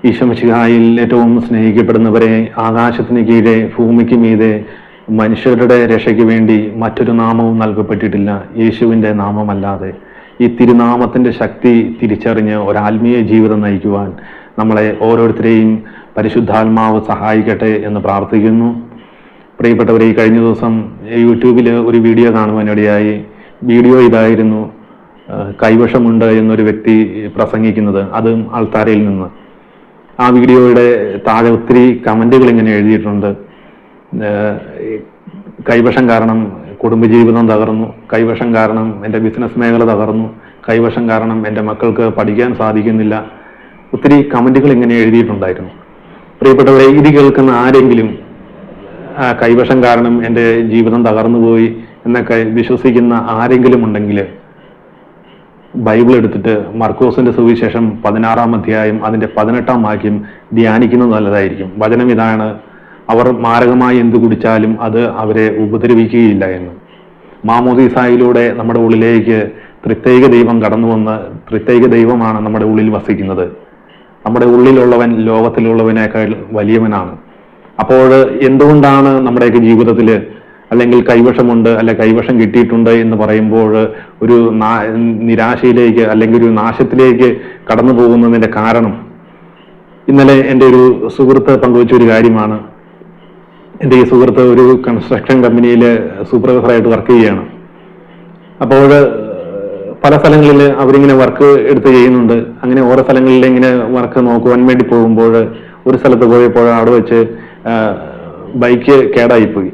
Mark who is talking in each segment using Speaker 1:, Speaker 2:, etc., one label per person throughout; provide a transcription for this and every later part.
Speaker 1: ഈശോമിശിഹായിൽ ഏറ്റവും സ്നേഹിക്കപ്പെടുന്നവരെ, ആകാശത്തിന് കീഴെ ഭൂമിക്ക് മീതെ മനുഷ്യരുടെ രക്ഷയ്ക്ക് വേണ്ടി മറ്റൊരു നാമവും നൽകപ്പെട്ടിട്ടില്ല യേശുവിൻ്റെ നാമമല്ലാതെ. ഈ തിരുനാമത്തിൻ്റെ ശക്തി തിരിച്ചറിഞ്ഞ് ഒരാത്മീയ ജീവിതം നയിക്കുവാൻ നമ്മളെ ഓരോരുത്തരെയും പരിശുദ്ധാത്മാവ് സഹായിക്കട്ടെ എന്ന് പ്രാർത്ഥിക്കുന്നു. പ്രിയപ്പെട്ടവരെ, ഈ കഴിഞ്ഞ ദിവസം യൂട്യൂബിൽ ഒരു വീഡിയോ കാണുവാനിടയായി. വീഡിയോ ഇതായിരുന്നു: കൈവശമുണ്ട് എന്നൊരു വ്യക്തി പ്രസംഗിക്കുന്നത്, അതും അൾത്താരയിൽ നിന്ന്. ആ വീഡിയോയുടെ താഴെ ഒത്തിരി കമൻറ്റുകൾ ഇങ്ങനെ എഴുതിയിട്ടുണ്ട്. കൈവശം കാരണം കുടുംബജീവിതം തകർന്നു, കൈവശം കാരണം എൻ്റെ ബിസിനസ് മേഖല തകർന്നു, കൈവശം കാരണം എൻ്റെ മക്കൾക്ക് പഠിക്കാൻ സാധിക്കുന്നില്ല. ഒത്തിരി കമൻറ്റുകൾ ഇങ്ങനെ എഴുതിയിട്ടുണ്ടായിരുന്നു. പ്രിയപ്പെട്ടവരെ, ഇത് കേൾക്കുന്ന ആരെങ്കിലും കൈവശം കാരണം എൻ്റെ ജീവിതം തകർന്നു പോയി എന്നൊക്കെ വിശ്വസിക്കുന്ന ആരെങ്കിലും ഉണ്ടെങ്കിൽ ബൈബിൾ എടുത്തിട്ട് മർക്കോസിന്റെ സുവിശേഷം 16-ാം അധ്യായം അതിൻ്റെ 18-ാം വാക്യം ധ്യാനിക്കുന്നത് നല്ലതായിരിക്കും. വചനം ഇതാണ്: അവർ മാരകമായി എന്ത് കുടിച്ചാലും അത് അവരെ ഉപദ്രവിക്കുകയില്ല എന്ന്. മാമോദീസായിലൂടെ നമ്മുടെ ഉള്ളിലേക്ക് ത്രിത്വൈക ദൈവം കടന്നു വന്ന്, ത്രിത്വൈക ദൈവമാണ് നമ്മുടെ ഉള്ളിൽ വസിക്കുന്നത്. നമ്മുടെ ഉള്ളിലുള്ളവൻ ലോകത്തിലുള്ളവനേക്കാൾ വലിയവനാണ്. അപ്പോൾ എന്തുകൊണ്ടാണ് നമ്മുടെയൊക്കെ ജീവിതത്തിൽ അല്ലെങ്കിൽ കൈവശമുണ്ട് അല്ലെ കൈവശം കിട്ടിയിട്ടുണ്ട് എന്ന് പറയുമ്പോൾ ഒരു നിരാശയിലേക്ക് അല്ലെങ്കിൽ ഒരു നാശത്തിലേക്ക് കടന്നു പോകുന്നതിൻ്റെ കാരണം? ഇന്നലെ എൻ്റെ ഒരു സുഹൃത്ത് പങ്കുവച്ച ഒരു കാര്യമാണ്. എൻ്റെ ഈ സുഹൃത്ത് ഒരു കൺസ്ട്രക്ഷൻ കമ്പനിയിൽ സൂപ്പർവൈസറായിട്ട് വർക്ക് ചെയ്യുകയാണ്. അപ്പോൾ പല സ്ഥലങ്ങളിൽ അവരിങ്ങനെ വർക്ക് എടുത്ത് ചെയ്യുന്നുണ്ട്. അങ്ങനെ ഓരോ സ്ഥലങ്ങളിൽ ഇങ്ങനെ വർക്ക് നോക്കുവാൻ വേണ്ടി പോകുമ്പോൾ ഒരു സ്ഥലത്ത് പോയപ്പോൾ അവിടെ വെച്ച് ബൈക്ക് കേടായിപ്പോയി.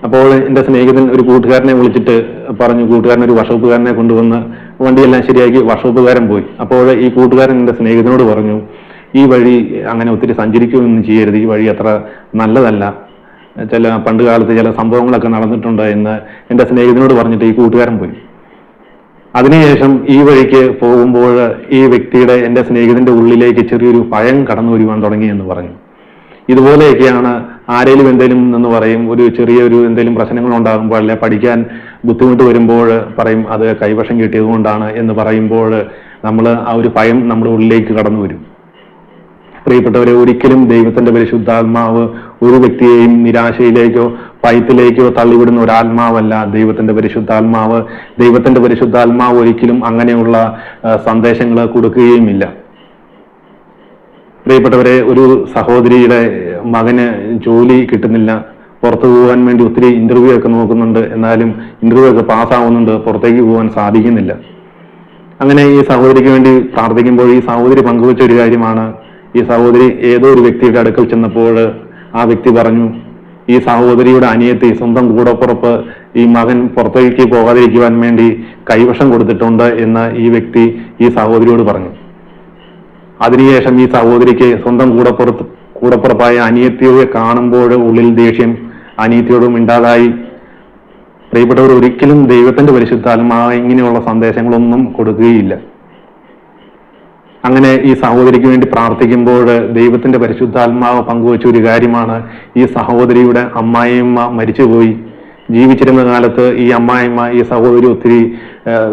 Speaker 1: അപ്പോൾ എൻ്റെ സ്നേഹിതൻ ഒരു കൂട്ടുകാരനെ വിളിച്ചിട്ട് പറഞ്ഞു, കൂട്ടുകാരൻ ഒരു വർക്ക്ഷോപ്പുകാരനെ കൊണ്ടുവന്ന് വണ്ടിയെല്ലാം ശരിയാക്കി വർക്ക്ഷോപ്പുകാരൻ പോയി. അപ്പോൾ ഈ കൂട്ടുകാരൻ എൻ്റെ സ്നേഹിതനോട് പറഞ്ഞു, ഈ വഴി അങ്ങനെ ഒത്തിരി സഞ്ചരിക്കുകയൊന്നും ചെയ്യരുത്, ഈ വഴി അത്ര നല്ലതല്ല, പണ്ട് കാലത്ത് ചില സംഭവങ്ങളൊക്കെ നടന്നിട്ടുണ്ട് എന്ന് എൻ്റെ സ്നേഹിതനോട് പറഞ്ഞിട്ട് ഈ കൂട്ടുകാരൻ പോയി. അതിനുശേഷം ഈ വഴിക്ക് പോകുമ്പോൾ ഈ വ്യക്തിയുടെ, എൻ്റെ സ്നേഹിതന്റെ ഉള്ളിലേക്ക് ചെറിയൊരു ഭയം കടന്നു വരുവാൻ തുടങ്ങി എന്ന് പറഞ്ഞു. ഇതുപോലെയൊക്കെയാണ് ആരെങ്കിലും എന്തെങ്കിലും എന്ന് പറയും, ഒരു ചെറിയൊരു എന്തെങ്കിലും പ്രശ്നങ്ങൾ ഉണ്ടാകുമ്പോൾ അല്ലെ പഠിക്കാൻ ബുദ്ധിമുട്ട് വരുമ്പോൾ പറയും അത് കൈവശം കിട്ടിയത് കൊണ്ടാണ് എന്ന് പറയുമ്പോൾ നമ്മൾ ആ ഒരു ഭയം നമ്മുടെ ഉള്ളിലേക്ക് കടന്നു വരും. പ്രിയപ്പെട്ടവരെ, ഒരിക്കലും ദൈവത്തിന്റെ പരിശുദ്ധാത്മാവ് ഒരു വ്യക്തിയെയും നിരാശയിലേക്കോ ഭയത്തിലേക്കോ തള്ളിവിടുന്ന ഒരാത്മാവല്ല ദൈവത്തിന്റെ പരിശുദ്ധാത്മാവ്. ദൈവത്തിന്റെ പരിശുദ്ധാത്മാവ് ഒരിക്കലും അങ്ങനെയുള്ള സന്ദേശങ്ങൾ കൊടുക്കുകയുമില്ല. പ്രിയപ്പെട്ടവരെ, ഒരു സഹോദരിയുടെ മകന് ജോലി കിട്ടുന്നില്ല, പുറത്തു പോകാൻ വേണ്ടി ഒത്തിരി ഇന്റർവ്യൂ ഒക്കെ നോക്കുന്നുണ്ട്, എന്നാലും ഇന്റർവ്യൂ ഒക്കെ പാസ്സാവുന്നുണ്ട്, പുറത്തേക്ക് പോകാൻ സാധിക്കുന്നില്ല. അങ്ങനെ ഈ സഹോദരിക്ക് വേണ്ടി പ്രാർത്ഥിക്കുമ്പോൾ ഈ സഹോദരി പങ്കുവച്ച ഒരു കാര്യമാണ്. ഈ സഹോദരി ഏതോ ഒരു വ്യക്തിയുടെ അടുക്കൽ ചെന്നപ്പോൾ ആ വ്യക്തി പറഞ്ഞു, ഈ സഹോദരിയുടെ അനിയത്തി സ്വന്തം കൂടപ്പുറപ്പ് ഈ മകൻ പുറത്തേക്ക് പോകാതിരിക്കുവാൻ വേണ്ടി കൈവശം കൊടുത്തിട്ടുണ്ട് എന്ന് ഈ വ്യക്തി ഈ സഹോദരിയോട് പറഞ്ഞു. അതിനുശേഷം ഈ സഹോദരിക്ക് സ്വന്തം കൂടപ്പുറപ്പായ അനിയത്തിയെ കാണുമ്പോൾ ഉള്ളിൽ ദേഷ്യം, അനിയത്തിയോടും മിണ്ടാതായി. പ്രിയപ്പെട്ടവർ, ഒരിക്കലും ദൈവത്തിന്റെ പരിശുദ്ധാത്മാവ് ഇങ്ങനെയുള്ള സന്ദേശങ്ങളൊന്നും കൊടുക്കുകയില്ല. അങ്ങനെ ഈ സഹോദരിക്ക് വേണ്ടി പ്രാർത്ഥിക്കുമ്പോൾ ദൈവത്തിന്റെ പരിശുദ്ധാത്മാവ് പങ്കുവച്ച ഒരു കാര്യമാണ്: ഈ സഹോദരിയുടെ അമ്മായിയമ്മ മരിച്ചുപോയി. ജീവിച്ചിരുന്ന കാലത്ത് ഈ അമ്മായിയമ്മ ഈ സഹോദരി ഒത്തിരി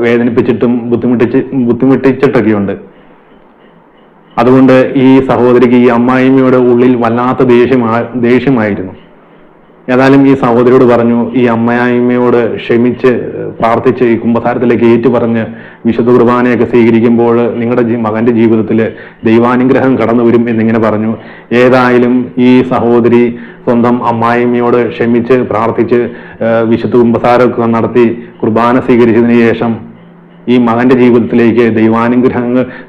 Speaker 1: വേദനിപ്പിച്ചിട്ടും ബുദ്ധിമുട്ടിച്ചിട്ടൊക്കെയുണ്ട്. അതുകൊണ്ട് ഈ സഹോദരിക്ക് ഈ അമ്മായിമ്മയുടെ ഉള്ളിൽ വല്ലാത്ത ദേഷ്യമായിരുന്നു. ഏതായാലും ഈ സഹോദരിയോട് പറഞ്ഞു, ഈ അമ്മായിമ്മയോട് ക്ഷമിച്ച് പ്രാർത്ഥിച്ച് ഈ കുമ്പസാരത്തിലേക്ക് ഏറ്റുപറഞ്ഞ് വിശുദ്ധ കുർബാനയൊക്കെ സ്വീകരിക്കുമ്പോൾ നിങ്ങളുടെ മകന്റെ ജീവിതത്തിൽ ദൈവാനുഗ്രഹം കടന്നു വരും എന്നിങ്ങനെ പറഞ്ഞു. ഏതായാലും ഈ സഹോദരി സ്വന്തം അമ്മായിമ്മയോട് ക്ഷമിച്ച് പ്രാർത്ഥിച്ച് വിശുദ്ധ കുമ്പസാരമൊക്കെ നടത്തി കുർബാന സ്വീകരിച്ചതിന് ശേഷം ഈ മകന്റെ ജീവിതത്തിലേക്ക്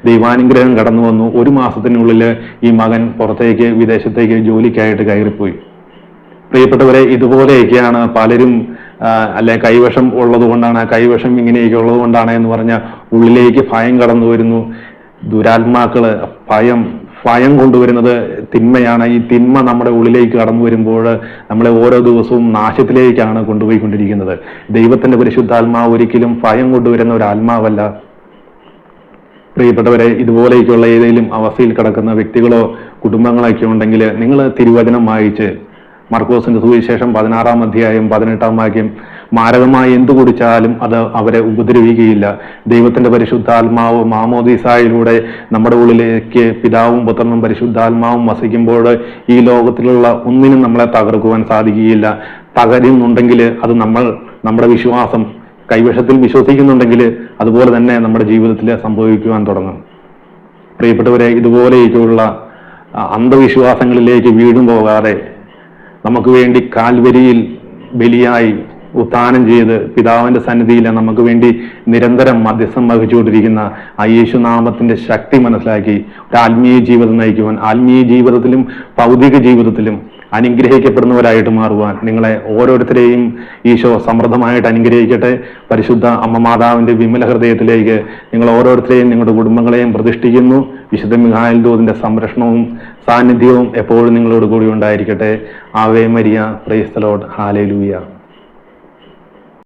Speaker 1: ദൈവാനുഗ്രഹം കടന്നു വന്നു. 1 മാസത്തിനുള്ളിൽ ഈ മകൻ പുറത്തേക്ക് വിദേശത്തേക്ക് ജോലിക്കായിട്ട് കയറിപ്പോയി. പ്രിയപ്പെട്ടവരെ, ഇതുപോലെയൊക്കെയാണ് പലരും അല്ലെ കൈവശം ഉള്ളത് കൊണ്ടാണ്, കൈവശം ഇങ്ങനെയൊക്കെ ഉള്ളത് കൊണ്ടാണ് എന്ന് പറഞ്ഞ ഉള്ളിലേക്ക് ഭയം കടന്നു വരുന്നു. ദുരാത്മാക്കള് ഭയം കൊണ്ടുവരുന്നത് തിന്മയാണ്. ഈ തിന്മ നമ്മുടെ ഉള്ളിലേക്ക് കടന്നു വരുമ്പോൾ നമ്മളെ ഓരോ ദിവസവും നാശത്തിലേക്കാണ് കൊണ്ടുപോയിക്കൊണ്ടിരിക്കുന്നത്. ദൈവത്തിന്റെ പരിശുദ്ധാത്മാവ് ഒരിക്കലും ഭയം കൊണ്ടുവരുന്ന ഒരു ആത്മാവല്ല. പ്രിയപ്പെട്ടവരെ, ഇതുപോലെയൊക്കെയുള്ള ഏതെങ്കിലും അവസ്ഥയിൽ കിടക്കുന്ന വ്യക്തികളോ കുടുംബങ്ങളൊക്കെ ഉണ്ടെങ്കിൽ നിങ്ങൾ തിരുവചനം വായിച്ച് മർക്കോസിന്റെ സുവിശേഷം 16-ാം അധ്യായം 18-ാം വാക്യം മാരകമായി എന്തു കുടിച്ചാലും അത് അവരെ ഉപദ്രവിക്കുകയില്ല. ദൈവത്തിന്റെ പരിശുദ്ധാത്മാവ് മാമോദീസായിലൂടെ നമ്മുടെ ഉള്ളിലേക്ക് പിതാവും പുത്രനും പരിശുദ്ധാത്മാവും വസിക്കുമ്പോൾ ഈ ലോകത്തിലുള്ള ഒന്നിനും നമ്മളെ തകർക്കുവാൻ സാധിക്കുകയില്ല. തകരുന്നുണ്ടെങ്കിൽ അത് നമ്മുടെ വിശ്വാസം കൈവശത്തിൽ വിശ്വസിക്കുന്നുണ്ടെങ്കിൽ അതുപോലെ തന്നെ നമ്മുടെ ജീവിതത്തിൽ സംഭവിക്കുവാൻ തുടങ്ങും. പ്രിയപ്പെട്ടവരെ, ഇതുപോലെയൊക്കെയുള്ള അന്ധവിശ്വാസങ്ങളിലേക്ക് വീണ്ടും പോകാതെ നമുക്ക് വേണ്ടി കാൽവരിയിൽ ബലിയായി ഉത്ഥാനം ചെയ്ത് പിതാവിന്റെ സന്നിധിയിൽ നമുക്ക് വേണ്ടി നിരന്തരം മധ്യസ്ഥം വഹിച്ചുകൊണ്ടിരിക്കുന്ന ആ യേശുനാമത്തിന്റെ ശക്തി മനസ്സിലാക്കി ഒരു ആത്മീയ ജീവിതം നയിക്കുവാൻ, ആത്മീയ ജീവിതത്തിലും ഭൗതിക ജീവിതത്തിലും അനുഗ്രഹിക്കപ്പെടുന്നവരായിട്ട് മാറുവാൻ നിങ്ങളെ ഓരോരുത്തരെയും ഈശോ സമൃദ്ധമായിട്ട് അനുഗ്രഹിക്കട്ടെ. പരിശുദ്ധ അമ്മ മാതാവിന്റെ വിമല ഹൃദയത്തിലേക്ക് നിങ്ങൾ ഓരോരുത്തരെയും നിങ്ങളുടെ കുടുംബങ്ങളെയും പ്രതിഷ്ഠിക്കുന്നു. വിശുദ്ധ മിഖായേൽ ദൂതന്റെ സംരക്ഷണവും സാന്നിധ്യവും എപ്പോഴും നിങ്ങളോട് കൂടി ഉണ്ടായിരിക്കട്ടെ. ആവേ മരിയ, പ്രൈസ് ദി ലോർഡ്, ഹല്ലേലൂയ.